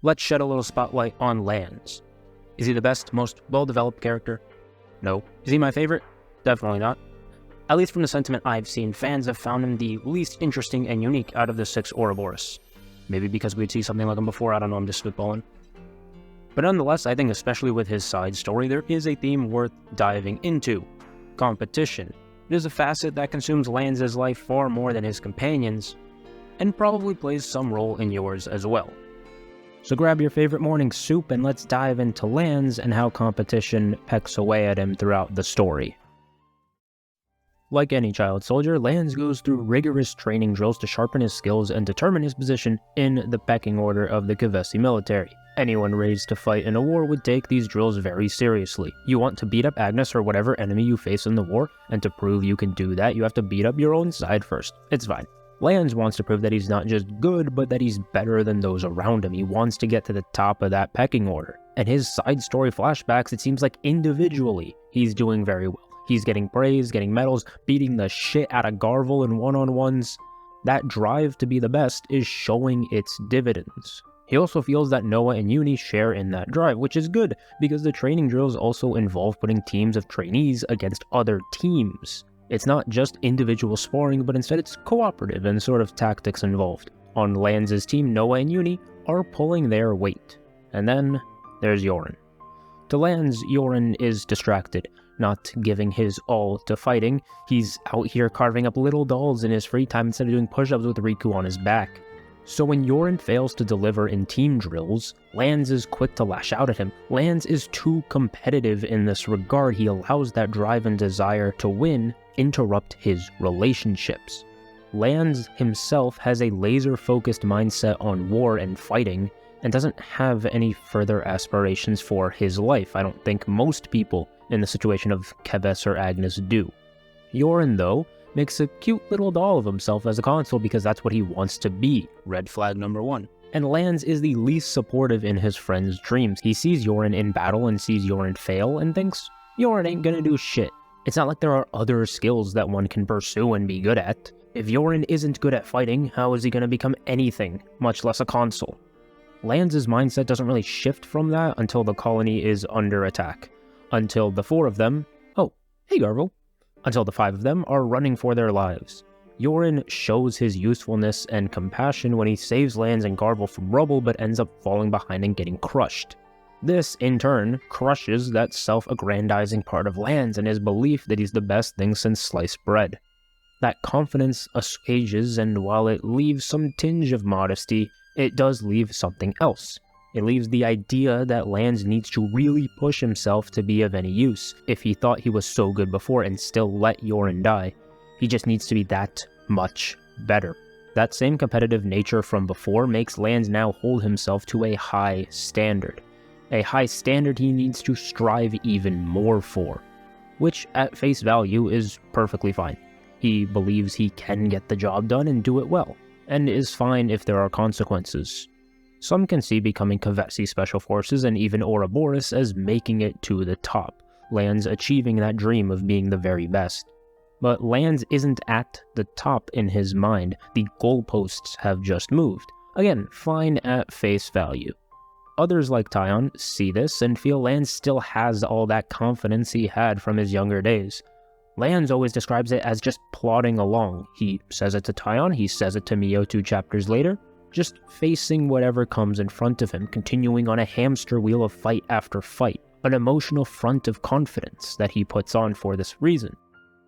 Let's shed a little spotlight on Lanz. Is he the best, most well-developed character? No. Is he my favorite? Definitely not. At least from the sentiment I've seen, fans have found him the least interesting and unique out of the 6 Ouroboros. Maybe because we'd see something like him before, I don't know, I'm just spitballing. But nonetheless, I think especially with his side story, there is a theme worth diving into. Competition. It is a facet that consumes Lanz's life far more than his companions, and probably plays some role in yours as well. So grab your favorite morning soup and let's dive into Lanz and how competition pecks away at him throughout the story. Like any child soldier, Lanz goes through rigorous training drills to sharpen his skills and determine his position in the pecking order of the Kevesi military. Anyone raised to fight in a war would take these drills very seriously. You want to beat up Agnes or whatever enemy you face in the war, and to prove you can do that, you have to beat up your own side first. It's fine. Lanz wants to prove that he's not just good, but that he's better than those around him. He wants to get to the top of that pecking order. And his side story flashbacks, it seems like individually, he's doing very well. He's getting praise, getting medals, beating the shit out of Garvel in one-on-ones. That drive to be the best is showing its dividends. He also feels that Noah and Uni share in that drive, which is good, because the training drills also involve putting teams of trainees against other teams. It's not just individual sparring, but instead it's cooperative and sort of tactics involved. On Lanz's team, Noah and Uni are pulling their weight. And then there's Joran. To Lanz, Joran is distracted, not giving his all to fighting. He's out here carving up little dolls in his free time instead of doing push-ups with Riku on his back. So when Joran fails to deliver in team drills, Lanz is quick to lash out at him. Lanz is too competitive in this regard. He allows that drive and desire to win interrupt his relationships. Lanz himself has a laser-focused mindset on war and fighting, and doesn't have any further aspirations for his life. I don't think most people in the situation of Keves or Agnes do. Joran, though, makes a cute little doll of himself as a console because that's what he wants to be. Red flag number 1. And Lanz is the least supportive in his friend's dreams. He sees Joran in battle and sees Joran fail and thinks, Joran ain't gonna do shit. It's not like there are other skills that one can pursue and be good at. If Joran isn't good at fighting, how is he gonna become anything, much less a console? Lanz's mindset doesn't really shift from that until the colony is under attack. Until the 4 of them, oh, hey Garvel, until the 5 of them are running for their lives. Joran shows his usefulness and compassion when he saves Lanz and Garvel from rubble but ends up falling behind and getting crushed. This, in turn, crushes that self-aggrandizing part of Lanz and his belief that he's the best thing since sliced bread. That confidence assuages, and while it leaves some tinge of modesty, it does leave something else. It leaves the idea that Lanz needs to really push himself to be of any use. If he thought he was so good before and still let Joran die, he just needs to be that much better. That same competitive nature from before makes Lanz now hold himself to a high standard. A high standard he needs to strive even more for, which at face value is perfectly fine. He believes he can get the job done and do it well, and is fine if there are consequences. Some can see becoming Kevesi Special Forces and even Ouroboros as making it to the top, Lanz achieving that dream of being the very best. But Lanz isn't at the top in his mind. The goalposts have just moved. Again, fine at face value. Others like Tyon see this and feel Lanz still has all that confidence he had from his younger days. Lanz always describes it as just plodding along. He says it to Tyon, he says it to Mio 2 chapters later, just facing whatever comes in front of him, continuing on a hamster wheel of fight after fight, an emotional front of confidence that he puts on for this reason.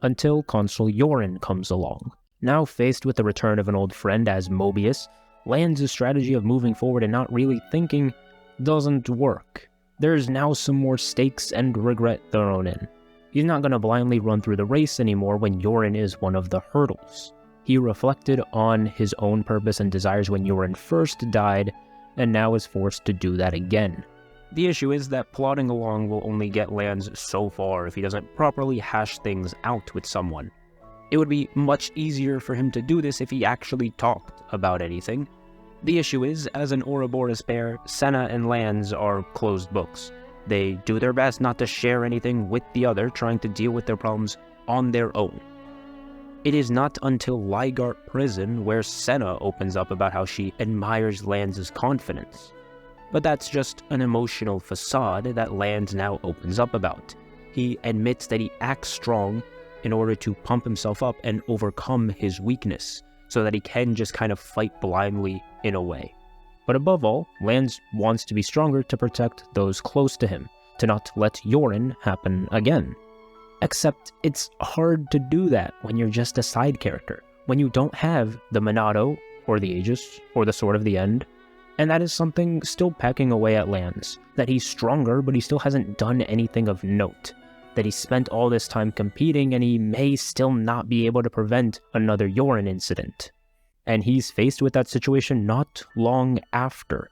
Until Consul Joran comes along. Now faced with the return of an old friend as Mobius, Lanz's strategy of moving forward and not really thinking doesn't work. There's now some more stakes and regret thrown in. He's not going to blindly run through the race anymore when Joran is one of the hurdles. He reflected on his own purpose and desires when Joran first died, and now is forced to do that again. The issue is that plodding along will only get Lanz so far if he doesn't properly hash things out with someone. It would be much easier for him to do this if he actually talked about anything. The issue is, as an Ouroboros pair, Sena and Lanz are closed books. They do their best not to share anything with the other, trying to deal with their problems on their own. It is not until Ligart Prison where Sena opens up about how she admires Lanz's confidence. But that's just an emotional facade that Lanz now opens up about. He admits that he acts strong in order to pump himself up and overcome his weakness, so that he can just kind of fight blindly in a way. But above all, Lanz wants to be stronger to protect those close to him, to not let Joran happen again. Except it's hard to do that when you're just a side character, when you don't have the Monado, or the Aegis, or the Sword of the End, and that is something still pecking away at Lanz, that he's stronger but he still hasn't done anything of note, that he spent all this time competing and he may still not be able to prevent another Joran incident. And he's faced with that situation not long after.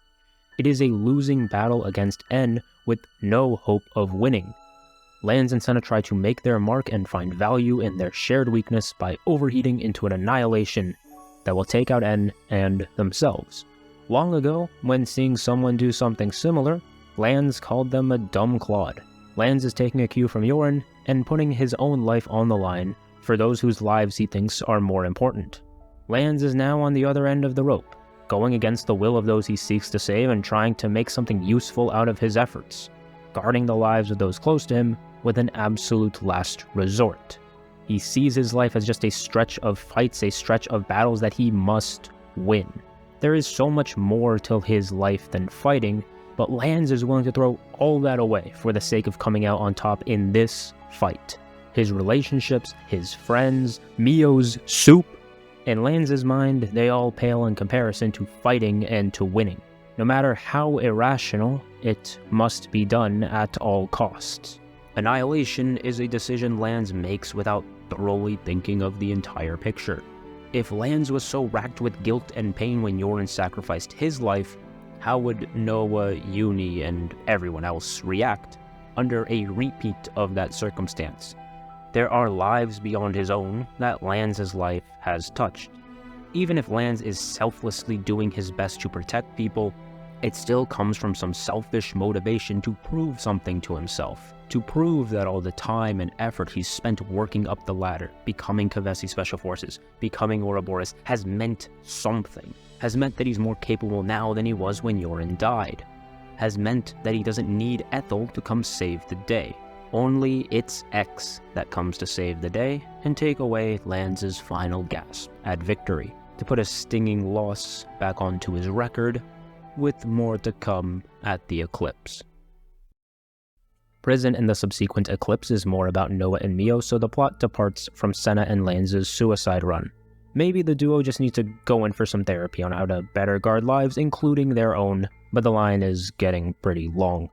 It is a losing battle against N with no hope of winning. Lanz and Sena try to make their mark and find value in their shared weakness by overheating into an annihilation that will take out N and themselves. Long ago, when seeing someone do something similar, Lanz called them a dumb clod. Lanz is taking a cue from Joran and putting his own life on the line for those whose lives he thinks are more important. Lanz is now on the other end of the rope, going against the will of those he seeks to save and trying to make something useful out of his efforts, guarding the lives of those close to him with an absolute last resort. He sees his life as just a stretch of fights, a stretch of battles that he must win. There is so much more to his life than fighting, but Lanz is willing to throw all that away for the sake of coming out on top in this fight. His relationships, his friends, Mio's soup. In Lanz's mind, they all pale in comparison to fighting and to winning. No matter how irrational, it must be done at all costs. Annihilation is a decision Lanz makes without thoroughly thinking of the entire picture. If Lanz was so racked with guilt and pain when Joran sacrificed his life, how would Noah, Uni, and everyone else react under a repeat of that circumstance? There are lives beyond his own that Lanz's life has touched. Even if Lanz is selflessly doing his best to protect people, it still comes from some selfish motivation to prove something to himself, to prove that all the time and effort he's spent working up the ladder, becoming Kavesi Special Forces, becoming Ouroboros, has meant something, has meant that he's more capable now than he was when Joran died, has meant that he doesn't need Ethel to come save the day. Only it's X that comes to save the day and take away Lanz's final gasp at victory, to put a stinging loss back onto his record, with more to come at the eclipse. Prison and the subsequent eclipse is more about Noah and Mio, so the plot departs from Sena and Lanz's suicide run. Maybe the duo just needs to go in for some therapy on how to better guard lives, including their own, but the line is getting pretty long.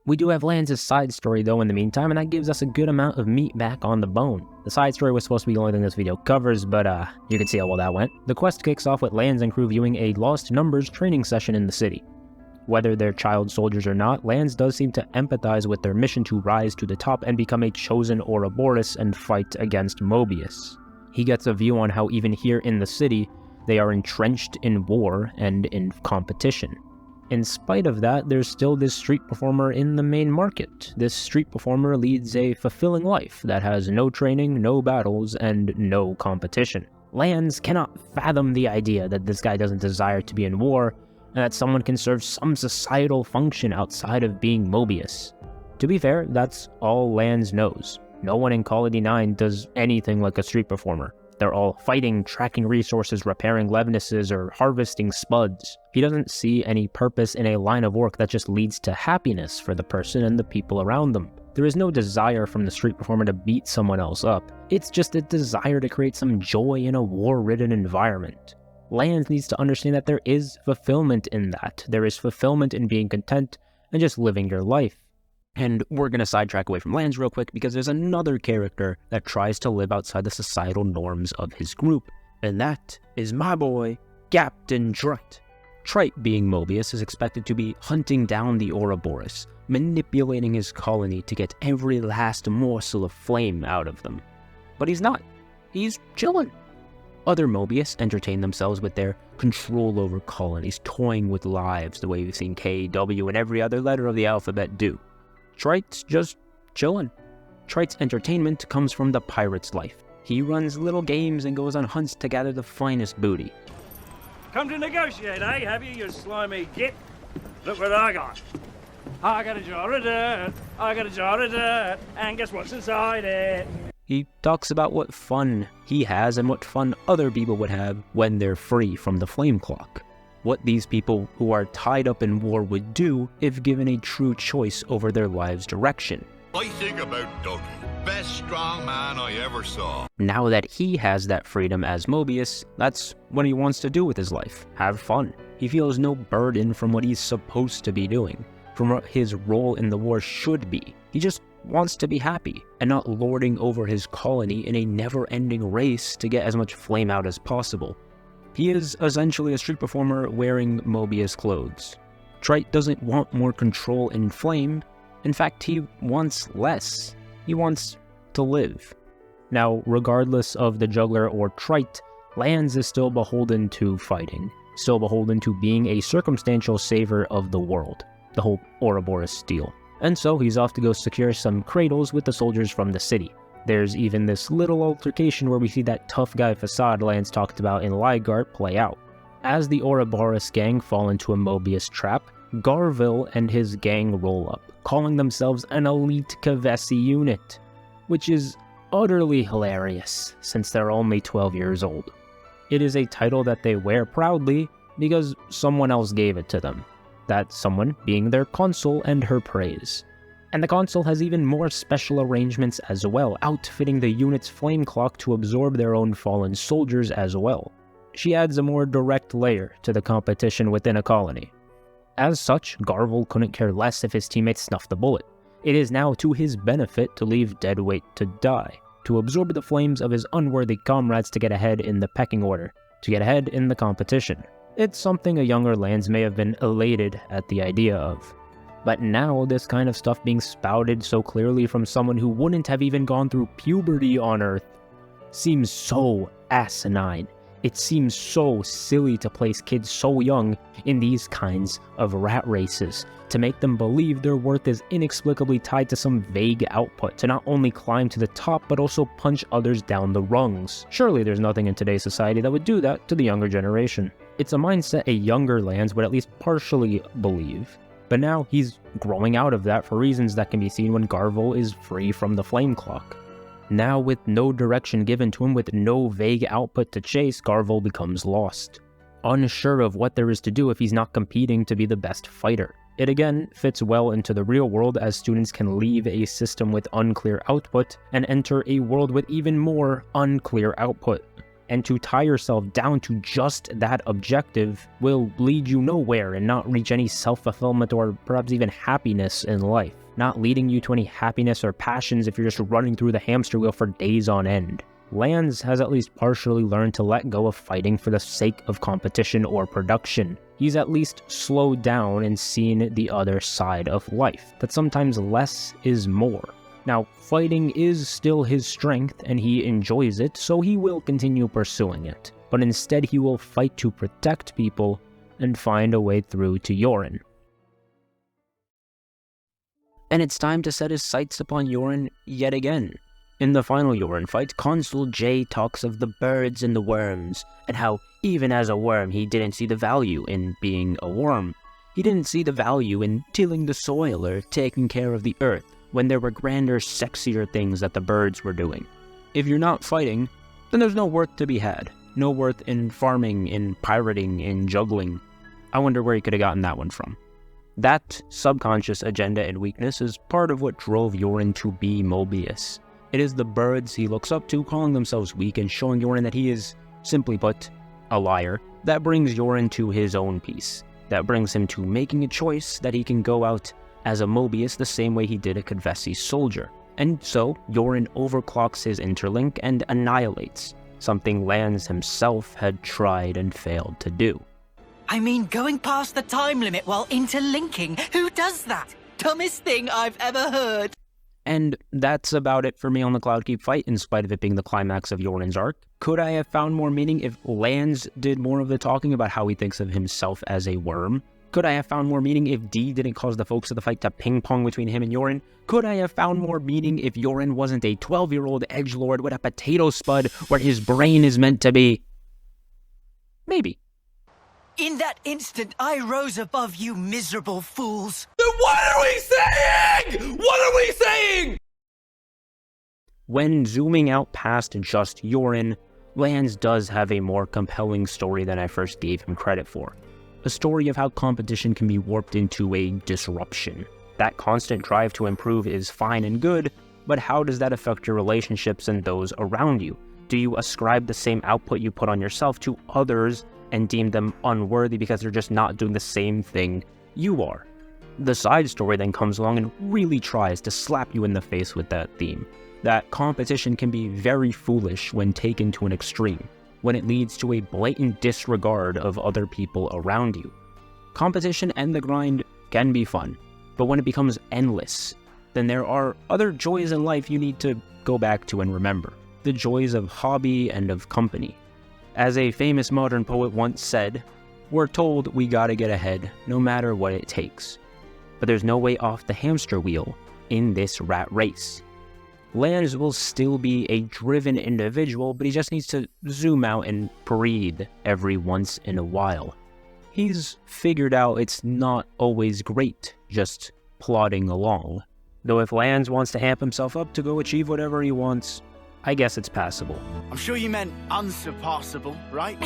We do have Lanz's side story though in the meantime, and that gives us a good amount of meat back on the bone. The side story was supposed to be the only thing this video covers, but you can see how well that went. The quest kicks off with Lanz and crew viewing a Lost Numbers training session in the city. Whether they're child soldiers or not, Lanz does seem to empathize with their mission to rise to the top and become a chosen Ouroboros and fight against Mobius. He gets a view on how even here in the city, they are entrenched in war and in competition. In spite of that, there's still this street performer in the main market. This street performer leads a fulfilling life that has no training, no battles, and no competition. Lanz cannot fathom the idea that this guy doesn't desire to be in war, and that someone can serve some societal function outside of being Mobius. To be fair, that's all Lanz knows. No one in Colony 9 does anything like a street performer. They're all fighting, tracking resources, repairing Levnesses, or harvesting spuds. He doesn't see any purpose in a line of work that just leads to happiness for the person and the people around them. There is no desire from the street performer to beat someone else up. It's just a desire to create some joy in a war-ridden environment. Lanz needs to understand that there is fulfillment in that. There is fulfillment in being content and just living your life. And we're going to sidetrack away from Lanz real quick because there's another character that tries to live outside the societal norms of his group, and that is my boy, Captain Trite. Trite, being Mobius, is expected to be hunting down the Ouroboros, manipulating his colony to get every last morsel of flame out of them. But he's not. He's chilling. Other Mobius entertain themselves with their control over colonies, toying with lives the way we've seen K, W, and every other letter of the alphabet do. Trite's just chillin'. Trite's entertainment comes from the pirate's life. He runs little games and goes on hunts to gather the finest booty. Come to negotiate, eh? Have you slimy git? Look what I got. I got a jar of dirt, I got a jar of dirt, and guess what's inside it? He talks about what fun he has and what fun other people would have when they're free from the flame clock. What these people who are tied up in war would do if given a true choice over their lives' direction. I think about Dougie, best strong man I ever saw. Now that he has that freedom as Mobius, that's what he wants to do with his life. Have fun. He feels no burden from what he's supposed to be doing, from what his role in the war should be. He just wants to be happy, and not lording over his colony in a never-ending race to get as much flame out as possible. He is essentially a street performer wearing Mobius clothes. Trite doesn't want more control in flame. In fact, he wants less. He wants to live. Now, regardless of the juggler or Trite, Lanz is still beholden to fighting, still beholden to being a circumstantial saver of the world, the whole Ouroboros deal. And so he's off to go secure some cradles with the soldiers from the city. There's even this little altercation where we see that tough guy facade Lanz talked about in Ligart play out. As the Ouroboros gang fall into a Mobius trap, Garville and his gang roll up, calling themselves an elite Kavesi unit, which is utterly hilarious since they're only 12 years old. It is a title that they wear proudly because someone else gave it to them, that someone being their consul and her praise. And the consul has even more special arrangements as well, outfitting the unit's flame clock to absorb their own fallen soldiers as well. She adds a more direct layer to the competition within a colony. As such, Garville couldn't care less if his teammates snuffed the bullet. It is now to his benefit to leave deadweight to die, to absorb the flames of his unworthy comrades to get ahead in the pecking order, to get ahead in the competition. It's something a younger Lanz may have been elated at the idea of. But now, this kind of stuff being spouted so clearly from someone who wouldn't have even gone through puberty on Earth seems so asinine. It seems so silly to place kids so young in these kinds of rat races, to make them believe their worth is inexplicably tied to some vague output, to not only climb to the top but also punch others down the rungs. Surely there's nothing in today's society that would do that to the younger generation. It's a mindset a younger Lanz would at least partially believe. But now he's growing out of that for reasons that can be seen when Garville is free from the flame clock. Now, with no direction given to him, with no vague output to chase, Garville becomes lost, unsure of what there is to do if he's not competing to be the best fighter. It again fits well into the real world, as students can leave a system with unclear output and enter a world with even more unclear output. And to tie yourself down to just that objective will lead you nowhere and not reach any self-fulfillment or perhaps even happiness in life. Not leading you to any happiness or passions if you're just running through the hamster wheel for days on end. Lanz has at least partially learned to let go of fighting for the sake of competition or production. He's at least slowed down and seen the other side of life, that sometimes less is more. Now, fighting is still his strength and he enjoys it, so he will continue pursuing it. But instead he will fight to protect people and find a way through to Joran. And it's time to set his sights upon Joran yet again. In the final Joran fight, Consul J talks of the birds and the worms, and how even as a worm he didn't see the value in being a worm. He didn't see the value in tilling the soil or taking care of the earth, when there were grander, sexier things that the birds were doing. If you're not fighting, then there's no worth to be had. No worth in farming, in pirating, in juggling. I wonder where he could have gotten that one from. That subconscious agenda and weakness is part of what drove Joran to be Mobius. It is the birds he looks up to calling themselves weak and showing Joran that he is, simply put, a liar. That brings Joran to his own peace. That brings him to making a choice that he can go out as a Mobius the same way he did a Kavesi soldier. And so, Joran overclocks his interlink and annihilates, something Lanz himself had tried and failed to do. I mean, going past the time limit while interlinking, who does that? Dumbest thing I've ever heard. And that's about it for me on the Cloudkeep fight, in spite of it being the climax of Joran's arc. Could I have found more meaning if Lanz did more of the talking about how he thinks of himself as a worm? Could I have found more meaning if D didn't cause the focus of the fight to ping-pong between him and Joran? Could I have found more meaning if Joran wasn't a 12-year-old edgelord with a potato spud where his brain is meant to be? Maybe. In that instant, I rose above you miserable fools. Then what are we saying? What are we saying? When zooming out past just Joran, Lanz does have a more compelling story than I first gave him credit for. A story of how competition can be warped into a disruption. That constant drive to improve is fine and good, but how does that affect your relationships and those around you? Do you ascribe the same output you put on yourself to others and deem them unworthy because they're just not doing the same thing you are? The side story then comes along and really tries to slap you in the face with that theme. That competition can be very foolish when taken to an extreme, when it leads to a blatant disregard of other people around you. Competition and the grind can be fun, but when it becomes endless, then there are other joys in life you need to go back to and remember. The joys of hobby and of company. As a famous modern poet once said, we're told we gotta get ahead no matter what it takes. But there's no way off the hamster wheel in this rat race. Lanz will still be a driven individual, but he just needs to zoom out and breathe every once in a while. He's figured out it's not always great just plodding along. Though if Lanz wants to amp himself up to go achieve whatever he wants, I guess it's passable. I'm sure you meant unsurpassable, right?